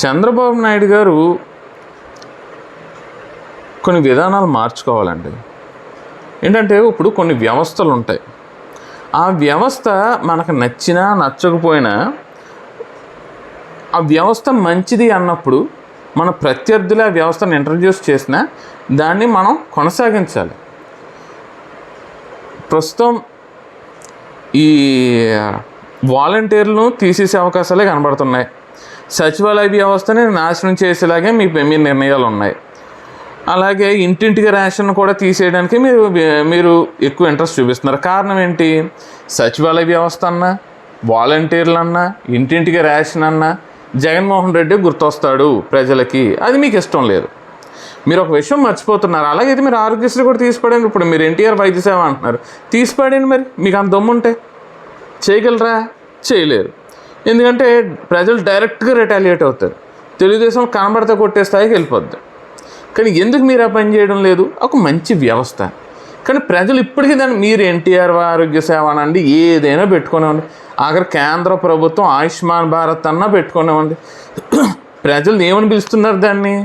చంద్రబాబు నాయుడు గారు కొన్ని విధానాలు మార్చుకోవాలండి. ఏంటంటే ఇప్పుడు కొన్ని వ్యవస్థలు ఉంటాయి. ఆ వ్యవస్థ మనకు నచ్చినా నచ్చకపోయినా ఆ వ్యవస్థ మంచిది అన్నప్పుడు మన ప్రత్యర్థులు ఆ వ్యవస్థను ఇంట్రడ్యూస్ చేసినా దాన్ని మనం కొనసాగించాలి. ప్రస్తుతం ఈ వాలంటీర్లను తీసేసే అవకాశాలే కనబడుతున్నాయి. సచివాలయ వ్యవస్థని నాశనం చేసేలాగే మీ నిర్ణయాలు ఉన్నాయి. అలాగే ఇంటింటికి రేషన్ కూడా తీసేయడానికి మీరు ఎక్కువ ఇంట్రెస్ట్ చూపిస్తున్నారు. కారణం ఏంటి? సచివాలయ వ్యవస్థ అన్నా, వాలంటీర్లు అన్నా, ఇంటింటికి రేషన్ అన్నా జగన్మోహన్ రెడ్డి గుర్తొస్తాడు ప్రజలకి. అది మీకు ఇష్టం లేదు. మీరు ఒక విషయం మర్చిపోతున్నారు. అలాగైతే మీరు ఆరోగ్యశ్రీ కూడా తీసిపడండి. ఇప్పుడు మీరు ఎన్టీఆర్ వైద్య సేవ అంటున్నారు, తీసిపడండి. మరి మీకు అంత దమ్ముంటే చేయగలరా? చేయలేరు. ఎందుకంటే ప్రజలు డైరెక్ట్గా రిటాలియేట్ అవుతారు. తెలుగుదేశం కనబడితే కొట్టే స్థాయికి వెళ్ళిపోద్ది. కానీ ఎందుకు మీరు ఆ పని చేయడం లేదు? ఒక మంచి వ్యవస్థ. కానీ ప్రజలు ఇప్పటికీ దాన్ని మీరు ఎన్టీఆర్ ఆరోగ్య సేవ అనండి, ఏదైనా పెట్టుకునేవ్వండి. ఆఖరి కేంద్ర ప్రభుత్వం ఆయుష్మాన్ భారత్ అన్నా పెట్టుకునేవ్వండి. ప్రజలు ఏమని పిలుస్తున్నారు? దాన్ని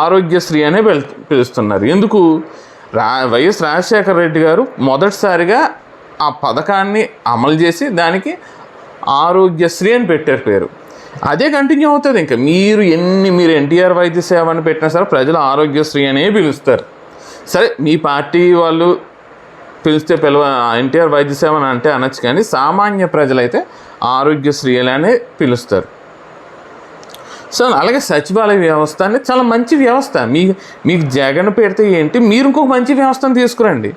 ఆరోగ్యశ్రీ అనే పిలుస్తున్నారు. ఎందుకు? వైఎస్ రాజశేఖర రెడ్డి గారు మొదటిసారిగా ఆ పథకాన్ని అమలు చేసి దానికి ఆరోగ్యశ్రీ అని పెట్టారు పేరు. అదే కంటిన్యూ అవుతుంది. ఇంకా మీరు ఎన్టీఆర్ వైద్య సేవ అని పెట్టినా సరే ప్రజలు ఆరోగ్యశ్రీ అనే పిలుస్తారు. సరే, మీ పార్టీ వాళ్ళు పిలిస్తే ఎన్టీఆర్ వైద్య సేవ అని అంటే అనొచ్చు, కానీ సామాన్య ప్రజలైతే ఆరోగ్యశ్రీ అనే పిలుస్తారు. సో అలాగే సచివాలయ వ్యవస్థ అనేది చాలా మంచి వ్యవస్థ. మీకు జగన్ పెడితే ఏంటి, మీరు ఇంకొక మంచి వ్యవస్థను తీసుకురండి.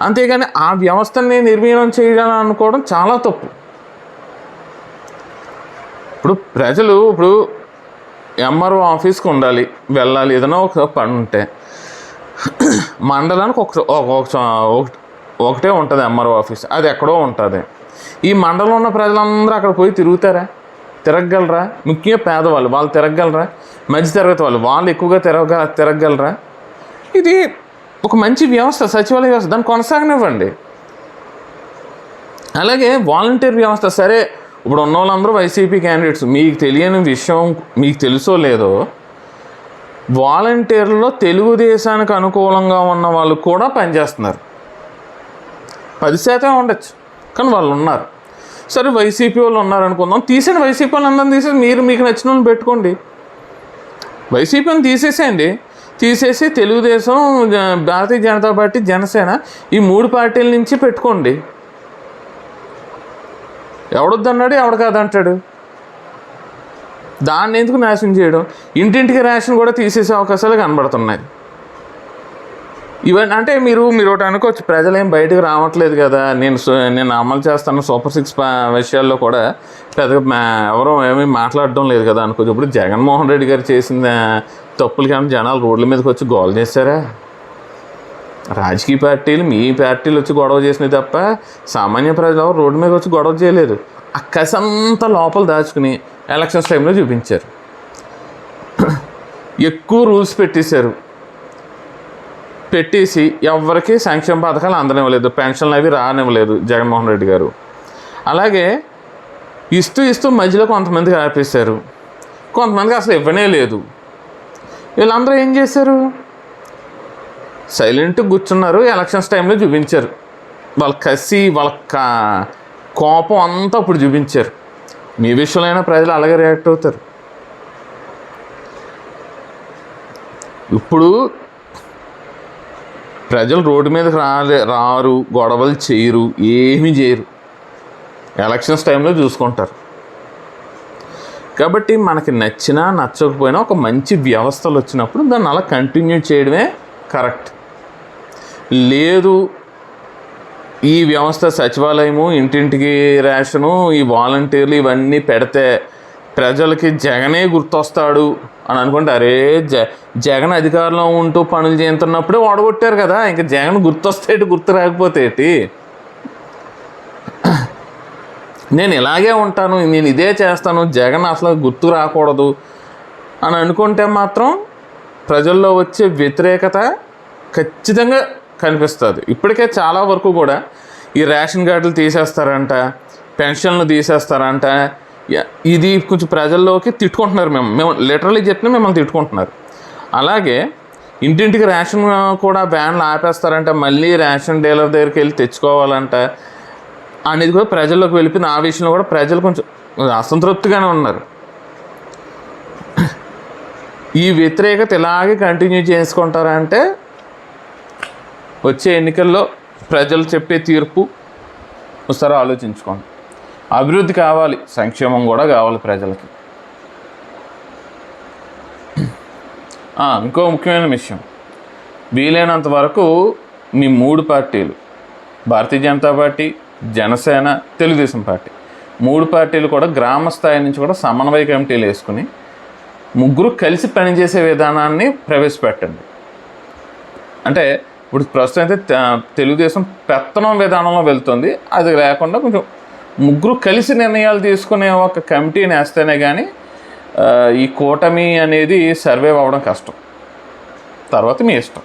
అంతేగాని ఆ వ్యవస్థని నిర్వీర్యం చేయాలని అనుకోవడం చాలా తప్పు. ఇప్పుడు ప్రజలు ఎంఆర్ఓ ఆఫీస్కి ఉండాలి, వెళ్ళాలి, ఏదైనా ఒక పని ఉంటే మండలానికి ఒకటే ఉంటుంది ఎంఆర్ఓ ఆఫీస్. అది ఎక్కడో ఉంటుంది. ఈ మండలంలో ఉన్న ప్రజలందరూ అక్కడ పోయి తిరగగలరా? ముఖ్యంగా పేదవాళ్ళు వాళ్ళు తిరగగలరా? మధ్యతరగతి వాళ్ళు ఎక్కువగా తిరగగలరా? ఇది ఒక మంచి వ్యవస్థ, సచివాలయ వ్యవస్థ. దాన్ని కొనసాగనివ్వండి. అలాగే వాలంటీర్ వ్యవస్థ. సరే, ఇప్పుడు ఉన్న వాళ్ళందరూ వైసీపీ క్యాండిడేట్స్. మీకు తెలియని విషయం మీకు తెలుసో లేదో, వాలంటీర్లలో తెలుగుదేశానికి అనుకూలంగా ఉన్న వాళ్ళు కూడా పనిచేస్తున్నారు. 10% ఉండొచ్చు, కానీ వాళ్ళు ఉన్నారు. సరే, వైసీపీ వాళ్ళు ఉన్నారనుకుందాం, తీసేయండి. వైసీపీ వాళ్ళు అందరం తీసేసి మీకు నచ్చిన వాళ్ళని పెట్టుకోండి. వైసీపీని తీసేసేయండి. తీసేసి తెలుగుదేశం, భారతీయ జనతా పార్టీ, జనసేన ఈ 3 పార్టీల నుంచి పెట్టుకోండి. ఎవడొద్దన్నాడు, ఎవడు కాదంటాడు? దాన్ని ఎందుకు నాశనం చేయడం? ఇంటింటికి రేషన్ కూడా తీసేసే అవకాశాలు కనబడుతున్నాయి. ఇవన్నీ అంటే మీరు ఒకటి అనుకోవచ్చు, ప్రజలేం బయటకు రావట్లేదు కదా, నేను అమలు చేస్తాను సూపర్ 6 విషయాల్లో కూడా పెద్దగా ఎవరో ఏమీ మాట్లాడడం లేదు కదా అనుకోవచ్చు. ఇప్పుడు జగన్మోహన్ రెడ్డి గారు చేసిన తప్పులు కానీ జనాలు రోడ్ల మీదకి వచ్చి గోల చేశారా? రాజకీయ పార్టీలు, మీ పార్టీలు వచ్చి గొడవ చేసినవి తప్ప సామాన్య ప్రజలు ఎవరు రోడ్డు మీద వచ్చి గొడవ చేయలేదు. ఆ కసంతా లోపల దాచుకుని ఎలక్షన్స్ టైంలో చూపించారు. ఎక్కువ రూల్స్ పెట్టేసి ఎవరికి సంక్షేమ పథకాలు అందనివ్వలేదు, పెన్షన్లు అవి రానివ్వలేదు జగన్మోహన్ రెడ్డి గారు. అలాగే ఇస్తూ మధ్యలో కొంతమందికి ఆపేశారు, కొంతమందికి అసలు ఇవ్వనే లేదు. వీళ్ళందరూ ఏం చేశారు? సైలెంట్గా కూర్చున్నారు. ఎలక్షన్స్ టైంలో చూపించారు వాళ్ళ కసి, వాళ్ళ కోపం అంతా అప్పుడు చూపించారు. మీ విషయంలో ప్రజలు అలాగే రియాక్ట్ అవుతారు. ఇప్పుడు ప్రజలు రోడ్డు మీదకి రారు, గొడవలు చేయరు, ఏమీ చేయరు. ఎలక్షన్స్ టైంలో చూసుకుంటారు. కాబట్టి మనకి నచ్చినా నచ్చకపోయినా ఒక మంచి వ్యవస్థలు వచ్చినప్పుడు దాన్ని అలా కంటిన్యూ చేయడమే కరెక్ట్. లేదు, ఈ వ్యవస్థ సచివాలయము, ఇంటింటికి రేషను, ఈ వాలంటీర్లు ఇవన్నీ పెడితే ప్రజలకి జగనే గుర్తొస్తాడు అని అనుకుంటే, అరే జగన్ అధికారంలో ఉంటూ పనులు చేస్తున్నప్పుడే ఓడగొట్టారు కదా, ఇంకా జగన్ గుర్తు రాకపోతే ఏంటి? నేను ఇలాగే ఉంటాను, నేను ఇదే చేస్తాను, జగన్ అసలు గుర్తు రాకూడదు అని అనుకుంటే మాత్రం ప్రజల్లో వచ్చే వ్యతిరేకత ఖచ్చితంగా కనిపిస్తుంది. ఇప్పటికే చాలా వరకు కూడా ఈ రేషన్ కార్డులు తీసేస్తారంట, పెన్షన్లు తీసేస్తారంట, ఇది కొంచెం ప్రజల్లోకి తిట్టుకుంటున్నారు. మేము లిటరలీ చెప్పినా మిమ్మల్ని తిట్టుకుంటున్నారు. అలాగే ఇంటింటికి రేషన్ కూడా వ్యాన్లు ఆపేస్తారంట, మళ్ళీ రేషన్ డీలర్ దగ్గరికి వెళ్ళి తెచ్చుకోవాలంట అనేది కూడా ప్రజల్లోకి వెళ్ళిపోయింది. ఆ విషయంలో కూడా ప్రజలు కొంచెం అసంతృప్తిగానే ఉన్నారు. ఈ వ్యతిరేకత ఇలాగే కంటిన్యూ చేసుకుంటారంటే వచ్చే ఎన్నికల్లో ప్రజలు చెప్పే తీర్పు ఒకసారి ఆలోచించుకోండి. అభివృద్ధి కావాలి, సంక్షేమం కూడా కావాలి ప్రజలకి. ఇంకో ముఖ్యమైన విషయం, వీలైనంత వరకు మీ 3 పార్టీలు, భారతీయ జనతా పార్టీ, జనసేన, తెలుగుదేశం పార్టీ, 3 పార్టీలు కూడా గ్రామ స్థాయి నుంచి కూడా సమన్వయ కమిటీలు వేసుకుని ముగ్గురు కలిసి పనిచేసే విధానాన్ని ప్రవేశపెట్టండి. అంటే ఇప్పుడు ప్రస్తుతం అయితే తెలుగుదేశం పెత్తనం విధానంలో వెళ్తుంది. అది లేకుండా కొంచెం ముగ్గురు కలిసి నిర్ణయాలు తీసుకునే ఒక కమిటీని వేస్తేనే కానీ ఈ కూటమి అనేది సర్వైవ్ అవ్వడం కష్టం. తర్వాత మీ ఇష్టం.